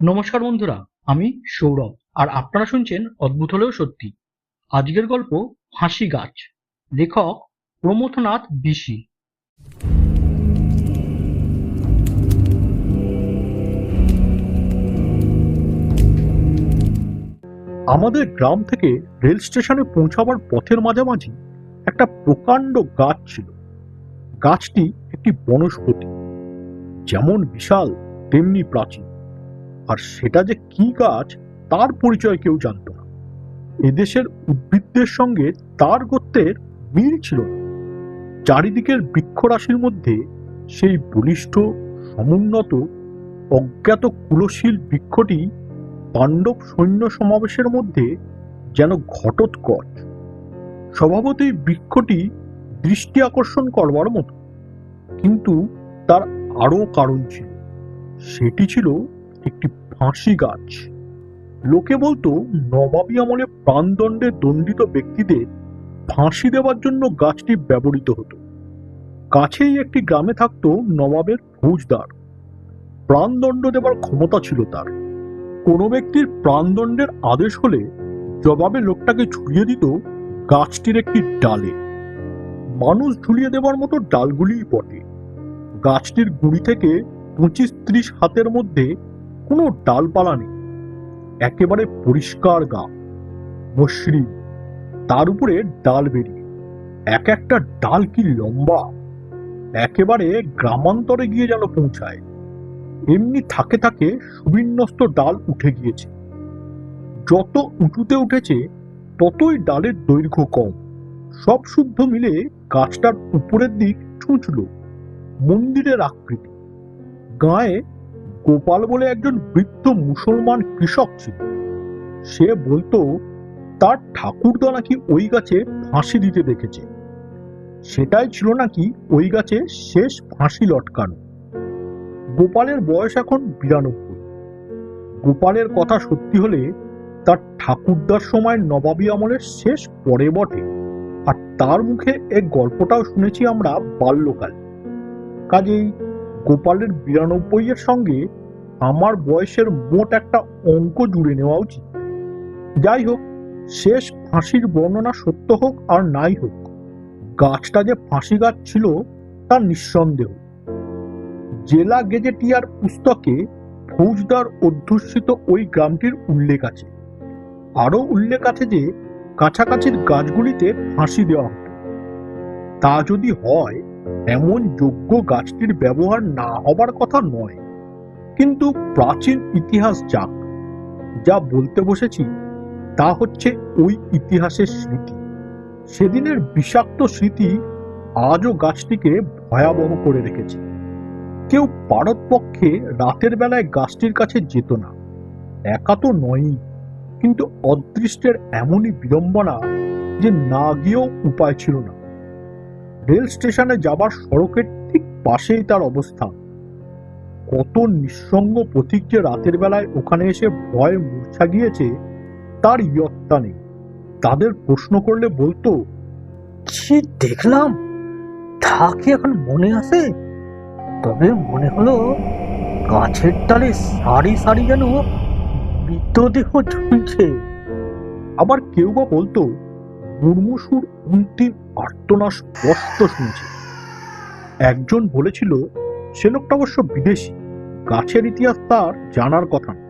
নমস্কার বন্ধুরা, আমি সৌরভ আর আপনারা শুনছেন অদ্ভুত হলেও সত্যি। আজকের গল্প ফাঁসি গাছ। লেখক প্রমথনাথ বিশি। আমাদের গ্রাম থেকে রেল স্টেশনে পৌঁছাবার পথের মাঝামাঝি একটা প্রকাণ্ড গাছ ছিল। গাছটি একটি বনস্পতি, যেমন বিশাল তেমনি প্রাচীন। আর সেটা যে কি গাছ তার পরিচয় কেউ জানত না। এদেশের উদ্ভিদদের সঙ্গে তার গোত্রের মিল ছিল না। চারিদিকের বৃক্ষরাশির মধ্যে সেই বলিষ্ঠ, সমুন্নত, অজ্ঞাত কুলশীল বৃক্ষটি পাণ্ডব সৈন্য সমাবেশের মধ্যে যেন ঘটোৎকচ। স্বভাবতই বৃক্ষটি দৃষ্টি আকর্ষণ করবার মতো, কিন্তু তার আরো কারণ ছিল। সেটি ছিল একটি ফাঁসি গাছ। লোকে বলতো নবাবী আমলে প্রাণদণ্ডে দণ্ডিত ব্যক্তিদের ফাঁসি দেওয়ার জন্য গাছটি ব্যবহৃত হতো। কাছেই একটি গ্রামে থাকতো নবাবের ফৌজদার। প্রাণদণ্ড দেবার ক্ষমতা ছিল তার। কোনো ব্যক্তির প্রাণদণ্ডের আদেশ হলে জবাবে লোকটাকে ঝুলিয়ে দিত গাছটির একটি ডালে। মানুষ ঝুলিয়ে দেবার মতো ডালগুলিই বটে। গাছটির গুঁড়ি থেকে 25-30 হাতের মধ্যে কোনো ডালপালা নেই। একেবারে পরিষ্কার গা, মসৃণ, তার উপরে ডাল বেরিয়ে। এক একটা ডাল কি লম্বা! একেবারে গ্রামান্তরে গিয়ে যেন পৌঁছায়। এমনি থাকে থাকে সুবিন্যস্ত ডাল উঠে গিয়েছে। যত উঁচুতে উঠেছে ততই ডালের দৈর্ঘ্য কম। সব শুদ্ধ মিলে গাছটার উপরের দিক ছুঁচল, মন্দিরের আকৃতি। গাঁয়ে গোপাল বলে একজন বৃদ্ধ মুসলমান কৃষক ছিল। সে বলতো তার ঠাকুরদা নাকি ওই গাছে ফাঁসি দিতে দেখেছে। সেটাই ছিল নাকি ওই গাছে শেষ ফাঁসি লটকানো। গোপালের বয়স এখন 92। গোপালের কথা সত্যি হলে তার ঠাকুরদার সময় নবাবী আমলের শেষ পরে বটে। আর তার মুখে এই গল্পটাও শুনেছি আমরা বাল্যকালে। কাজেই গোপালের 92-এর সঙ্গে আমার বয়সের মোট একটা অঙ্ক জুড়ে নেওয়া উচিত। যাই হোক, শেষ ফাঁসির বর্ণনা সত্য হোক আর নাই হোক, গাছটা যে ফাঁসি গাছ ছিল তা নিঃসন্দেহ। জেলা গেজেটিয়ার পুস্তকে ফৌজদার অধ্যুষিত ওই গ্রামটির উল্লেখ আছে। আরো উল্লেখ আছে যে কাছাকাছির গাছগুলিতে ফাঁসি দেওয়া হতো। তা যদি হয়, এমন যোগ্য গাছটির ব্যবহার না হবার কথা নয়। কিন্তু প্রাচীন ইতিহাস যাক, যা বলতে বসেছি তা হচ্ছে ওই ইতিহাসের স্মৃতি। সেদিনের বিষাক্ত স্মৃতি আজও গাছটিকে ভয়াবহ করে রেখেছে। কেউ পারতপক্ষে রাতের বেলায় গাছটির কাছে যেত না। একা তো নয়ই, কিন্তু অদৃষ্টের এমনই বিড়ম্বনা যে না গিয়েও উপায় ছিল না। রেল স্টেশনে যাবার সড়কের ঠিক পাশেই তার অবস্থান। কত নিঃসঙ্গ পথিক যে রাতের বেলায় ওখানে এসে ভয়ে মূর্ছা গিয়েছে তার ইয়ত্তা নেই। তাদের প্রশ্ন করলে বলতো, কি দেখলাম তা কি এখন মনে আছে? তবে মনে হলো গাছের ডালে সারি সারি যেন মৃতদেহ ঝুলছে। আবার কেউ বা বলতো মুর্মুষুর অন্তিম আর্তনাদ স্পষ্ট শুনছে। একজন বলেছিল সে লোকটা অবশ্য বিদেশি, গাছের ইতিহাস তার জানার কথা না।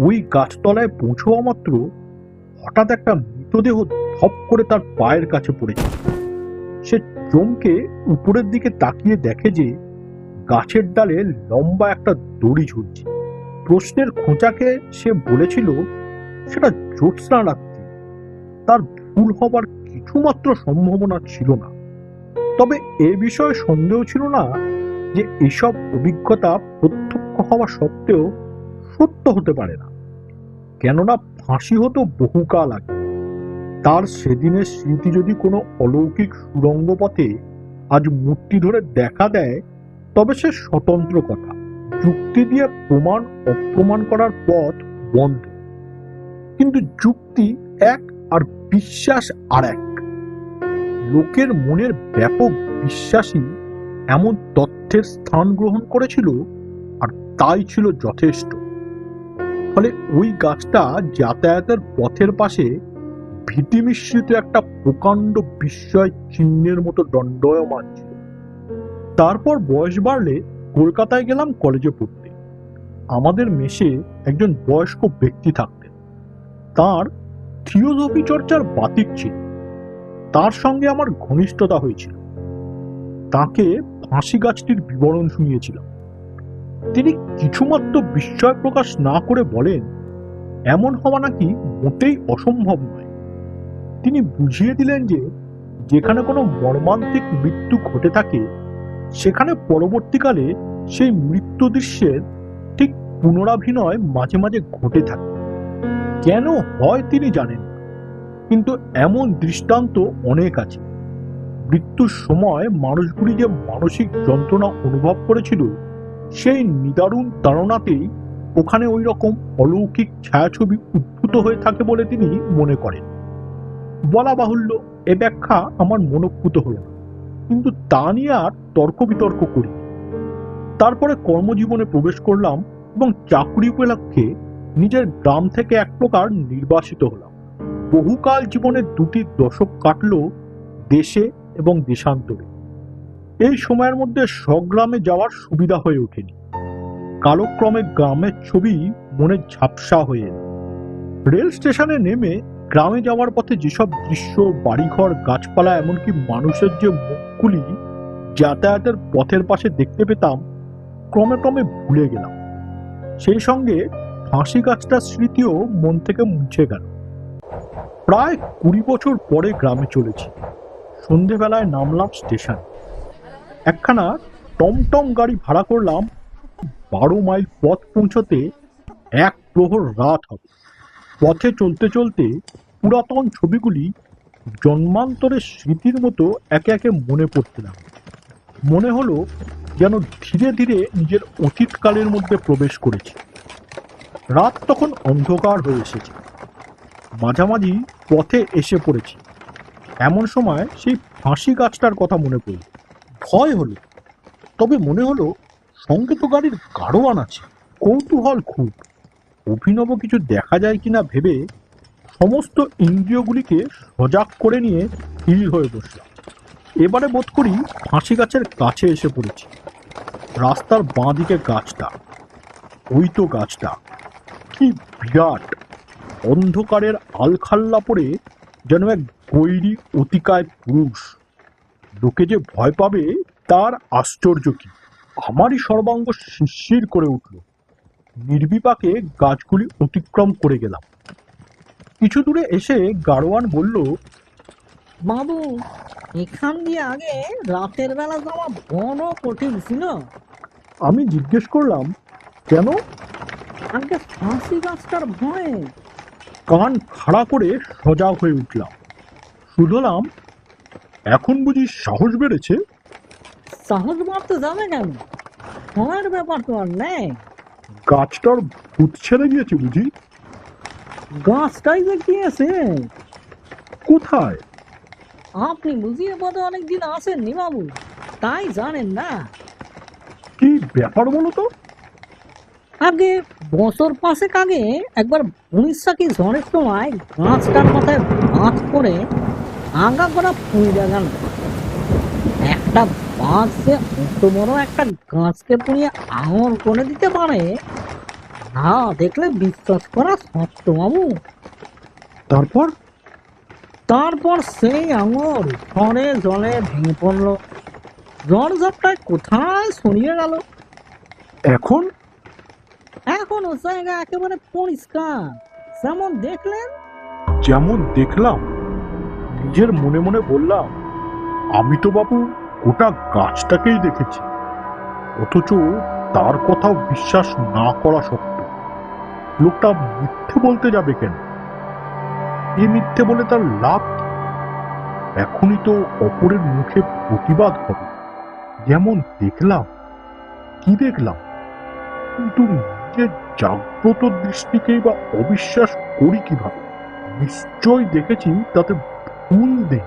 ওই গাছতলায় পৌঁছাওয়া মাত্র হঠাৎ একটা মৃতদেহ ধপ করে তার পায়ের কাছে পড়েছে। সে চমকে উপরের দিকে তাকিয়ে দেখে যে গাছের ডালে লম্বা একটা দড়ি ঝুলছে। প্রশ্নের খোঁচাকে সে বলেছিল সেটা জ্যোৎস্না রাত্রি, তার ভুল হবার কিছুমাত্র সম্ভাবনা ছিল না। তবে এ বিষয়ে সন্দেহ ছিল না যে এসব অভিজ্ঞতা প্রত্যক্ষ হওয়া সত্ত্বেও সত্য হতে পারে না। কেননা ফাঁসি হতো বহুকাল আগে। তার সেদিনের স্মৃতি যদি কোনো অলৌকিক সুড়ঙ্গ পথে আজ মূর্তি ধরে দেখা দেয়, তবে সে স্বতন্ত্র কথা। যুক্তি দিয়ে প্রমাণ অপ্রমাণ করার পথ বন্ধ। কিন্তু যুক্তি এক আর বিশ্বাস আর এক। লোকের মনের ব্যাপক বিশ্বাসী এমন তথ্যের স্থান গ্রহণ করেছিল, আর তাই ছিল যথেষ্ট। ফলে ওই গাছটা যাতায়াতের পথের পাশে ভীতি মিশ্রিত একটা প্রকাণ্ড বিস্ময় চিহ্নের মতো দণ্ডায়মান ছিল। তারপর বয়স বাড়লে কলকাতায় গেলাম কলেজে পড়তে। আমাদের মেসে একজন বয়স্ক ব্যক্তি থাকতেন। তার থিওসফি চর্চার বাতিক ছিল। তার সঙ্গে আমার ঘনিষ্ঠতা হয়েছিল। তাকে ফাঁসি গাছটির বিবরণ শুনিয়েছিলাম। তিনি কিছুমাত্র বিস্ময় প্রকাশ না করে বলেন, এমন হওয়া নাকি মোটেই অসম্ভব নয়। তিনি বুঝিয়ে দিলেন যে যেখানে কোনো মর্মান্তিক মৃত্যু ঘটে থাকে সেখানে পরবর্তীকালে সেই মৃত্যু দৃশ্যের ঠিক পুনরাভিনয় মাঝে মাঝে ঘটে থাকে। কেন হয় তিনি জানেন না, কিন্তু এমন দৃষ্টান্ত অনেক আছে। মৃত্যুর সময় মানুষগুলি যে মানসিক যন্ত্রণা অনুভব করেছিল সেই নিদারুণ তাড়নাতেই ওখানে ওই রকম অলৌকিক ছায়াছবি উদ্ভূত হয়ে থাকে বলে তিনি মনে করেন। বলা বাহুল্য, এ ব্যাখ্যা আমার মনোপুত হল না, কিন্তু তা নিয়ে আর তর্ক বিতর্ক করি। তারপরে কর্মজীবনে প্রবেশ করলাম এবং চাকরি উপলক্ষে নিজের গ্রাম থেকে এক প্রকার নির্বাসিত হলাম। বহুকাল জীবনের 2টি দশক কাটল দেশে এবং দেশান্তরে। এই সময়ের মধ্যে স্বগ্রামে যাওয়ার সুবিধা হয়ে ওঠেনি। কালক্রমে গ্রামের ছবি মনে ঝাপসা হয়ে এল। রেল স্টেশনে নেমে গ্রামে যাওয়ার পথে যেসব দৃশ্য, বাড়িঘর, গাছপালা, এমনকি মানুষের যে মুখগুলি যাতায়াতের পথের পাশে দেখতে পেতাম, ক্রমে ক্রমে ভুলে গেলাম। সেই সঙ্গে ফাঁসি গাছটার স্মৃতিও মন থেকে মুছে গেল। প্রায় 20 বছর পরে গ্রামে চলেছি। সন্ধেবেলায় নামলাম স্টেশনে। একখানা টমটম গাড়ি ভাড়া করলাম। 12 মাইল পথ পৌঁছতে 1 প্রহর রাত হবে। পথে চলতে চলতে পুরাতন ছবিগুলি জন্মান্তরের স্মৃতির মতো একে একে মনে পড়তে লাগলো। মনে হলো যেন ধীরে ধীরে নিজের অতীতকালের মধ্যে প্রবেশ করেছি। রাত তখন অন্ধকার হয়ে এসেছে। মাঝামাঝি পথে এসে পড়েছি। এমন সময় সেই ফাঁসি গাছটার কথা মনে পড়ল। ভয় হলো, তবে মনে হলো সঙ্গে তো গাড়ির গাড়োয়ান আছে। কৌতূহল খুব, অভিনব কিছু দেখা যায় কিনা ভেবে সমস্ত ইন্দ্রিয়গুলিকে সজাগ করে নিয়ে স্থির হয়ে বসলাম। এবারে বোধ করি ফাঁসি গাছের কাছে এসে পড়েছি। রাস্তার বাঁ দিকে গাছটা, ওই তো গাছটা, কি বিরাট! অন্ধকারের আলখাল্লা পড়ে যেন এক বৈরী অতিকায় পুরুষ। লোকে যে ভয় পাবে তার আশ্চর্য কি! আমারই সর্বাঙ্গ শিরশির করে উঠল। নির্বিপাকে গাছগুলি অতিক্রম করে গেলাম। কিছু দূরে এসে গাড়োয়ান বলল, বাবু, এখান দিয়ে আগে রাতের বেলা যাওয়া বড় কঠিন ছিল। আমি জিজ্ঞেস করলাম, কেন? আগে ফাঁসি গাছটার ভয়ে। কান খাড়া করে সজাগ হয়ে উঠলাম। শুধলাম, এখন বুঝি সাহস বেড়েছে? সাহস বাড়তে যাবে কেন? ভয়ের ব্যাপার তো আর নেই। গাছটার ভূত ছেড়ে গিয়েছে বুঝি? গাছটাই যে গিয়েছে। কোথায়? আপনি বুঝিয়ে পথে অনেকদিন আসেননি বাবু, তাই জানেন না। কি ব্যাপার বলো তো? আগে বছর 5 আগে একবার উড়িষ্যা কি ঝড়ের সময় গাছটার মাথায় বাঁধ করে আগা করা পুড়ে গেল। একটা বাঁধ যে অত বড় একটা গাছকে পুড়িয়ে আঙুর করে দিতে পারে না দেখলে বিশ্বাস করা শক্ত বাবু। তারপর? তারপর সেই আঙুর ঝড়ে জলে ভেঙে পড়লো। ঝড় ঝাপটায় কোথায় সরিয়ে গেল। এখন? এখন ও জায়গা একেবারে পরিষ্কার, যেমন দেখলেন। যেমন দেখলাম? নিজের মনে মনে বললাম, আমি তো বাবু গোটা গাছটাকেই দেখেছি, অথচ তার কথাও বিশ্বাস না করা শক্ত। লোকটা মিথ্যে বলতে যাবে কেন? এ মিথ্যে বলে তার লাভ কি? এখনই তো অপরের মুখে প্রতিবাদ হবে। যেমন দেখলাম। কি দেখলাম? কিন্তু নিজের জাগ্রত দৃষ্টিকেই বা অবিশ্বাস করি কিভাবে? নিশ্চয় দেখেছি, তাতে ভুল নেই।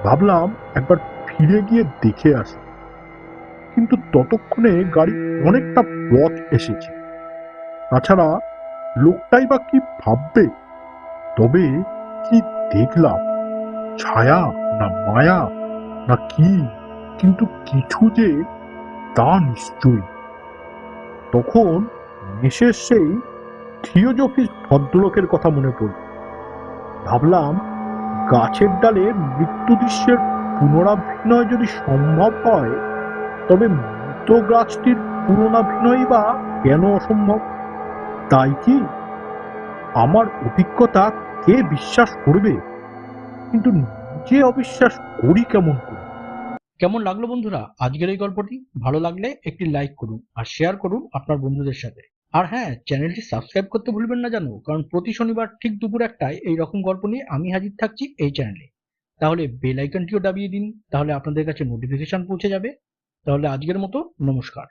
ভাবলাম একবার ফিরে গিয়ে দেখে আসি, কিন্তু ততক্ষণে গাড়ি অনেকটা পথ এসেছে। তাছাড়া লোকটাই বা কি ভাববে? তবে কি দেখলাম, ছায়া না মায়া না কি, কিন্তু কিছু যে তা নিশ্চয়ই। তখন মেসের সেই থিওজফিস ভদ্রলোকের কথা মনে পড়ল। ভাবলাম, গাছের ডালে মৃত্যু দৃশ্যের পুনরাভিনয় যদি সম্ভব হয়, তবে মৃত গাছটির পুনরাভিনয় বা কেন অসম্ভব? তাই কি আমার অভিজ্ঞতা কে বিশ্বাস করবে? কিন্তু নিজে অবিশ্বাস করি কেমন করে? কেমন লাগলো বন্ধুরা আজকের এই গল্পটি? ভালো লাগলে একটি লাইক করুন আর শেয়ার করুন আপনার বন্ধুদের সাথে। আর হ্যাঁ, চ্যানেলটি সাবস্ক্রাইব করতে ভুলবেন না জানো, কারণ প্রতি শনিবার ঠিক দুপুর একটায় এই রকম গল্প নিয়ে আমি হাজির থাকছি এই চ্যানেলে। তাহলে বেল আইকনটিও দাবিয়ে দিন, তাহলে আপনাদের কাছে নোটিফিকেশন পৌঁছে যাবে। তাহলে আজকের মতো নমস্কার।